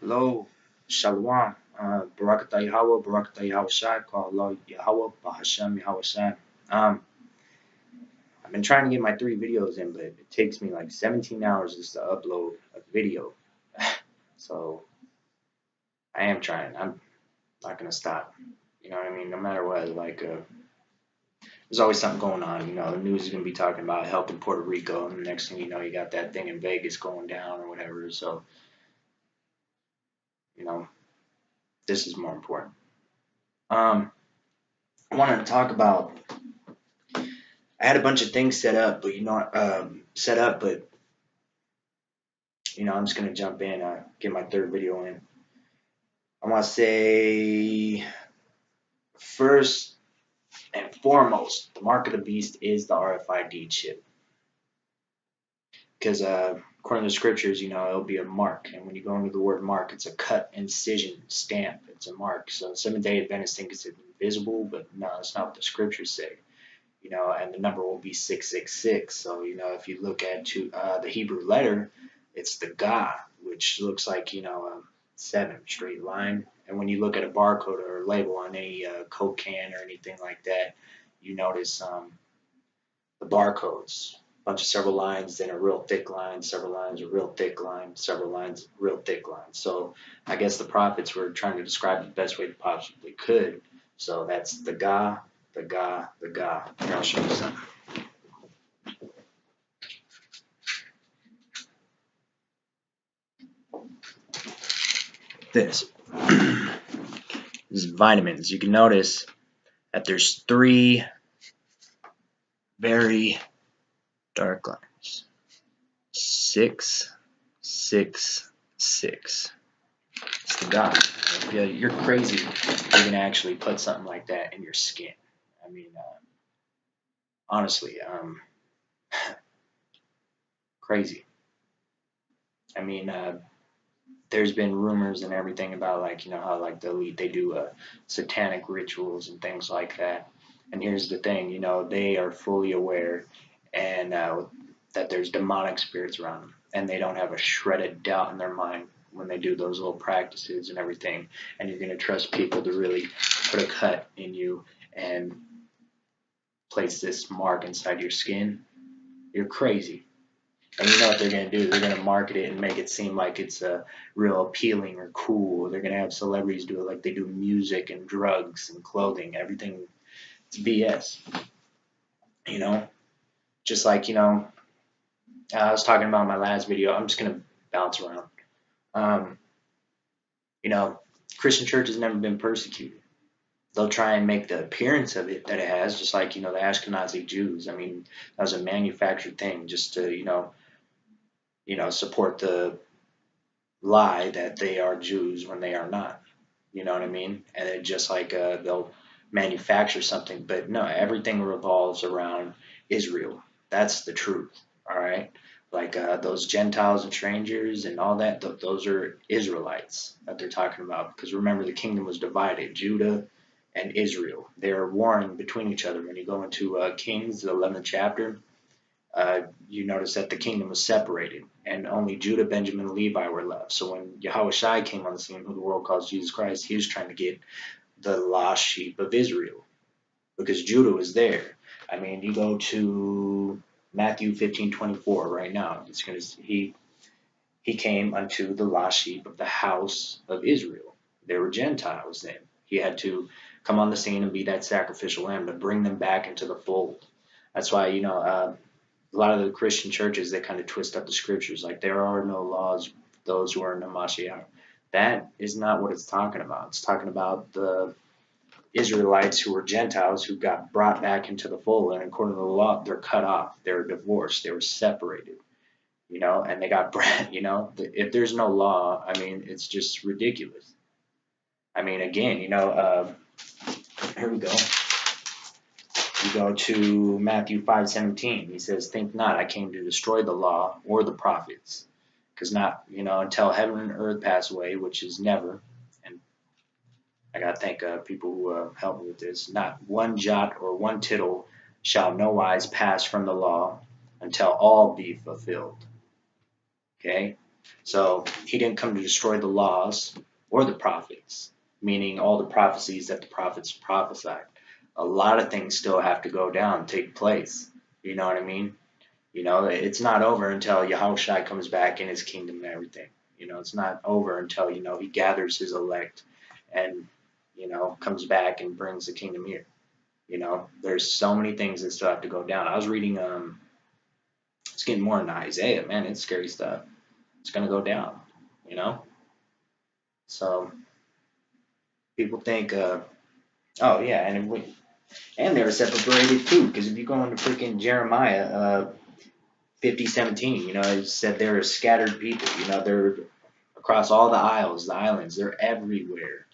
Hello, Shalom, Barakatah Yahweh, Barakatah Yahweh Shai, call Allah Yahweh, Bahashem Yahweh Shai. Um, I've been trying to get my 3 videos in, but it takes me like 17 hours just to upload a video. So I am trying. I'm not gonna stop. You know what I mean? No matter what, there's always something going on. The news is gonna be talking about help in Puerto Rico, and the next thing you know, you got that thing in Vegas going down or whatever. So you know, this is more important. Um, I wanted to talk about I had a bunch of things set up, but I'm just gonna jump in, get my 3rd video in. I want to say first and foremost, the mark of the beast is the RFID chip, because according to the scriptures, it'll be a mark, and when you go into the word mark, it's a cut, incision, stamp. It's a mark. So Seventh-day Adventists think it's invisible, but no, that's not what the scriptures say. And the number will be 666. So, if you look at the Hebrew letter, it's the Ga, which looks like, a 7 straight line. And when you look at a barcode or a label on any Coke can or anything like that, you notice the barcodes, a bunch of several lines, then a real thick line, several lines, a real thick line, several lines, real thick line. So I guess the prophets were trying to describe it the best way they possibly could. So that's the Ga, the Ga, the Ga. Here, I'll show you something. This. This is vitamins. You can notice that there's 3 very dark lines. 6, 6, 6. It's the God. You're crazy. You can actually put something like that in your skin. I mean, honestly, crazy. I mean, there's been rumors and everything about how the elite, they do satanic rituals and things like that. And here's the thing, they are fully aware and that there's demonic spirits around them, and they don't have a shredded doubt in their mind when they do those little practices and everything. And you're going to trust people to really put a cut in you and place this mark inside your skin? You're crazy. And you know what they're going to do? They're going to market it and make it seem like it's real appealing or cool. They're going to have celebrities do it like they do music and drugs and clothing. Everything, it's BS. Just like, I was talking about in my last video. I'm just going to bounce around. Um, Christian church has never been persecuted. They'll try and make the appearance of it that it has, just like, the Ashkenazi Jews. I mean, that was a manufactured thing just to, support the lie that they are Jews when they are not. You know what I mean? And it just like they'll manufacture something, but no, everything revolves around Israel. That's the truth. All right. Like those Gentiles and strangers and all that, those are Israelites that they're talking about. Because remember, the kingdom was divided, Judah and Israel. They are warring between each other. When you go into Kings, the 11th chapter, you notice that the kingdom was separated, and only Judah, Benjamin, and Levi were left. So when Yahweh Shai came on the scene, who the world calls Jesus Christ, he was trying to get the lost sheep of Israel, because Judah was there. I mean, you go to Matthew 15:24 right now. He came unto the lost sheep of the house of Israel. They were Gentiles then. He had to come on the scene and be that sacrificial lamb to bring them back into the fold. That's why, a lot of the Christian churches, they kind of twist up the scriptures, like there are no laws for those who are in the Mashiach. That is not what it's talking about. It's talking about the Israelites who were Gentiles who got brought back into the fold, and according to the law, they're cut off, they were divorced, they were separated, and they got if there's no law, I mean, it's just ridiculous. I mean, again, here we go. You go to Matthew 5:17. He says, "Think not, I came to destroy the law or the prophets, because not, until heaven and earth pass away, which is never." And I gotta thank people who helped me with this. "Not one jot or one tittle shall no wise pass from the law, until all be fulfilled." Okay. So he didn't come to destroy the laws or the prophets, meaning all the prophecies that the prophets prophesied. A lot of things still have to go down, take place. You know what I mean? You know, it's not over until Yahushua comes back in his kingdom and everything. You know, it's not over until, you know, he gathers his elect and, you know, comes back and brings the kingdom here. You know, there's so many things that still have to go down. I was reading, it's getting more into Isaiah, man. It's scary stuff. It's going to go down, you know? So people think, oh, yeah, and they were separated too, because if you go into freaking Jeremiah 50:17, you know, it said they're scattered people, you know, they're across all the isles, the islands, they're everywhere.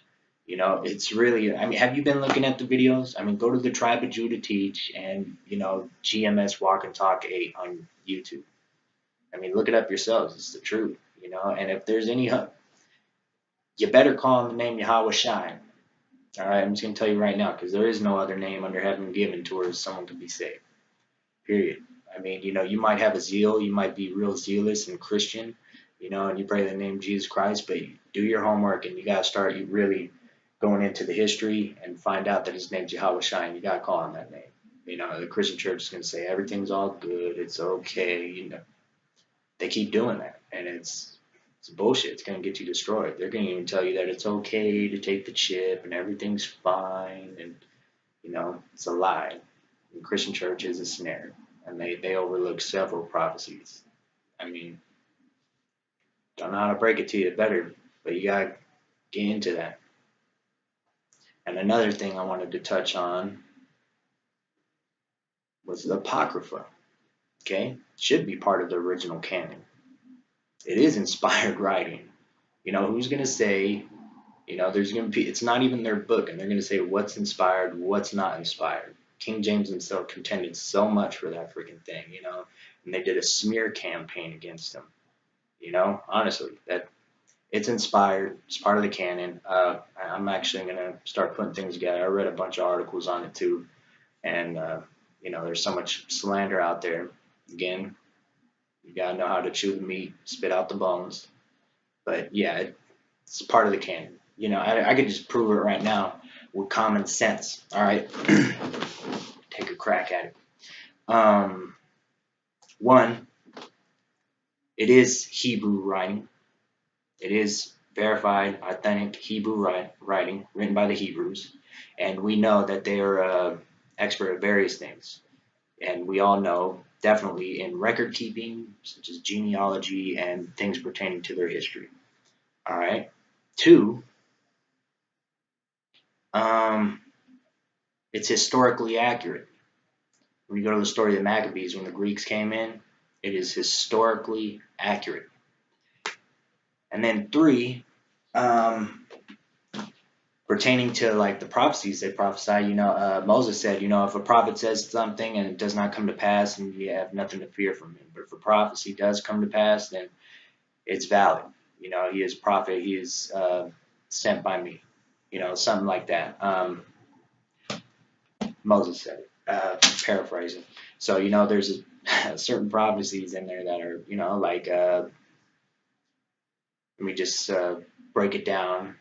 You know, it's really, I mean, have you been looking at the videos? I mean, go to the Tribe of Judah Teach and, you know, GMS Walk and Talk 8 on YouTube. I mean, look it up yourselves. It's the truth, you know, and if there's any, you better call on the name Yahweh Shai. All right, I'm just going to tell you right now, because there is no other name under heaven given to where someone can be saved. Period. I mean, you know, you might have a zeal, you might be real zealous and Christian, you know, and you pray the name of Jesus Christ, but you do your homework and you got to start you really going into the history and find out that his name's Yahweh Shai, and you got to call on that name. You know, the Christian church is going to say everything's all good, it's okay, you know. They keep doing that, and it's bullshit. It's going to get you destroyed. They're going to even tell you that it's okay to take the chip and everything's fine, and, you know, it's a lie. The Christian church is a snare, and they overlook several prophecies. I mean, don't know how to break it to you better, but you gotta get into that. And another thing I wanted to touch on was the Apocrypha. Okay, should be part of the original canon. It is inspired writing. You know, who's gonna say? You know, there's gonna be. It's not even their book, and they're gonna say what's inspired, what's not inspired. King James himself contended so much for that freaking thing, you know, and they did a smear campaign against him. You know, honestly, that it's inspired. It's part of the canon. I'm actually gonna start putting things together. I read a bunch of articles on it too, and you know, there's so much slander out there. Again, you gotta know how to chew the meat, spit out the bones. But yeah, it's part of the canon. You know, I could just prove it right now with common sense. All right, take a crack at it. Um, One, it is Hebrew writing. It is verified, authentic Hebrew writing written by the Hebrews, and we know that they are expert at various things. And we all know definitely in record keeping, such as genealogy and things pertaining to their history. All right. Two, um, it's historically accurate. When you go to the story of the Maccabees, when the Greeks came in, it is historically accurate. And then three, um, pertaining to like the prophecies they prophesy, you know, Moses said, you know, if a prophet says something and it does not come to pass, and you have nothing to fear from him. But if a prophecy does come to pass, then it's valid. You know, he is a prophet. He is sent by me. You know, something like that. Moses said it, paraphrasing. So, you know, there's certain prophecies in there that are, you know, like, let me just break it down.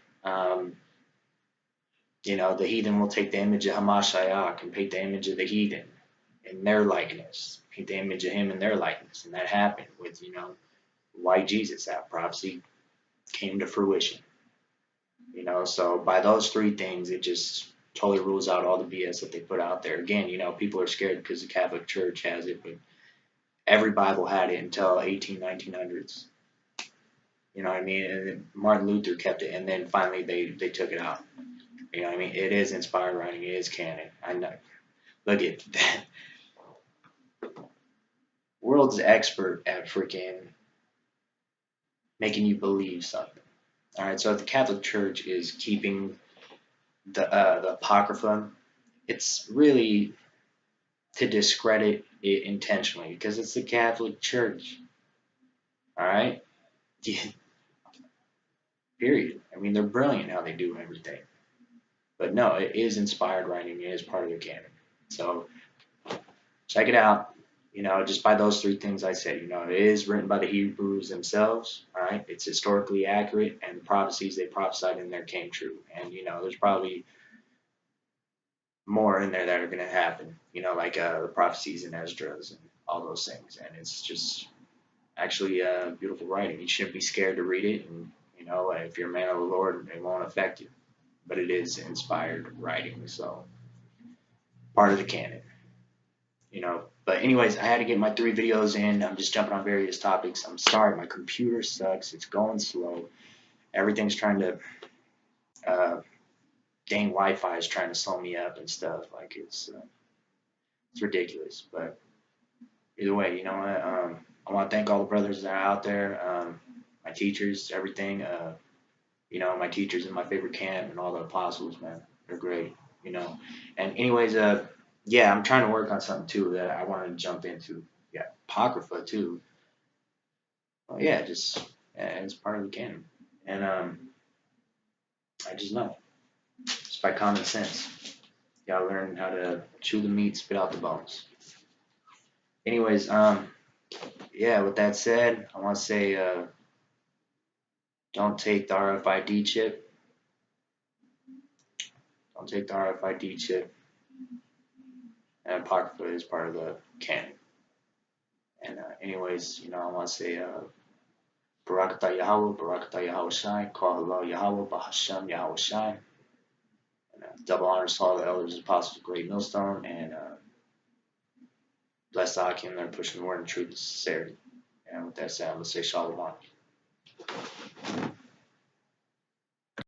You know, the heathen will take the image of Hamashiach and paint the image of the heathen in their likeness, paint the image of him in their likeness. And that happened with, you know, white Jesus. That prophecy came to fruition. You know, so by those three things, it just totally rules out all the BS that they put out there. Again, you know, people are scared because the Catholic Church has it, but every Bible had it until 1900s. You know what I mean? And Martin Luther kept it, and then finally they took it out. You know what I mean? It is inspired writing. It is canon. I know. Look at that. World's expert at freaking making you believe something. All right. So if the Catholic Church is keeping the Apocrypha, it's really to discredit it intentionally because it's the Catholic Church. All right. Yeah, period. I mean, they're brilliant how they do everything. But no, it is inspired writing. It is part of the canon. So check it out. You know, just by those three things I said, you know, it is written by the Hebrews themselves, all right? It's historically accurate, and the prophecies they prophesied in there came true. And, you know, there's probably more in there that are going to happen, you know, like the prophecies in Esdras and all those things. And it's just actually beautiful writing. You shouldn't be scared to read it. And, you know, if you're a man of the Lord, it won't affect you. But it is inspired writing, so part of the canon, you know. But anyways, I had to get my 3 videos in. I'm just jumping on various topics. I'm sorry, my computer sucks. It's going slow. Everything's trying to, uh, dang Wi-Fi is trying to slow me up and stuff. Like it's ridiculous. But either way, you know what? I want to thank all the brothers that are out there, my teachers, everything. You know, my teachers in my favorite camp and all the apostles, man. They're great, you know. And anyways, yeah, I'm trying to work on something too that I want to jump into. Yeah, Apocrypha too. Well, yeah, just it's part of the canon. And I just know. Just by common sense. You gotta learn how to chew the meat, spit out the bones. Anyways, yeah, with that said, I want to say, don't take the RFID chip. Don't take the RFID chip. And Apocrypha is part of the canon. And anyways, you know, I want to say, Barakatah Yahweh, Barakatah Yahweh Shai, call Allah Yahweh, Bahasham Yahweh Shai. And, double honors to all the elders and apostles of Great Millstone, and bless the Hakim that are pushing the word in truth and sincerity. And with that said, I'm going to say Shalom.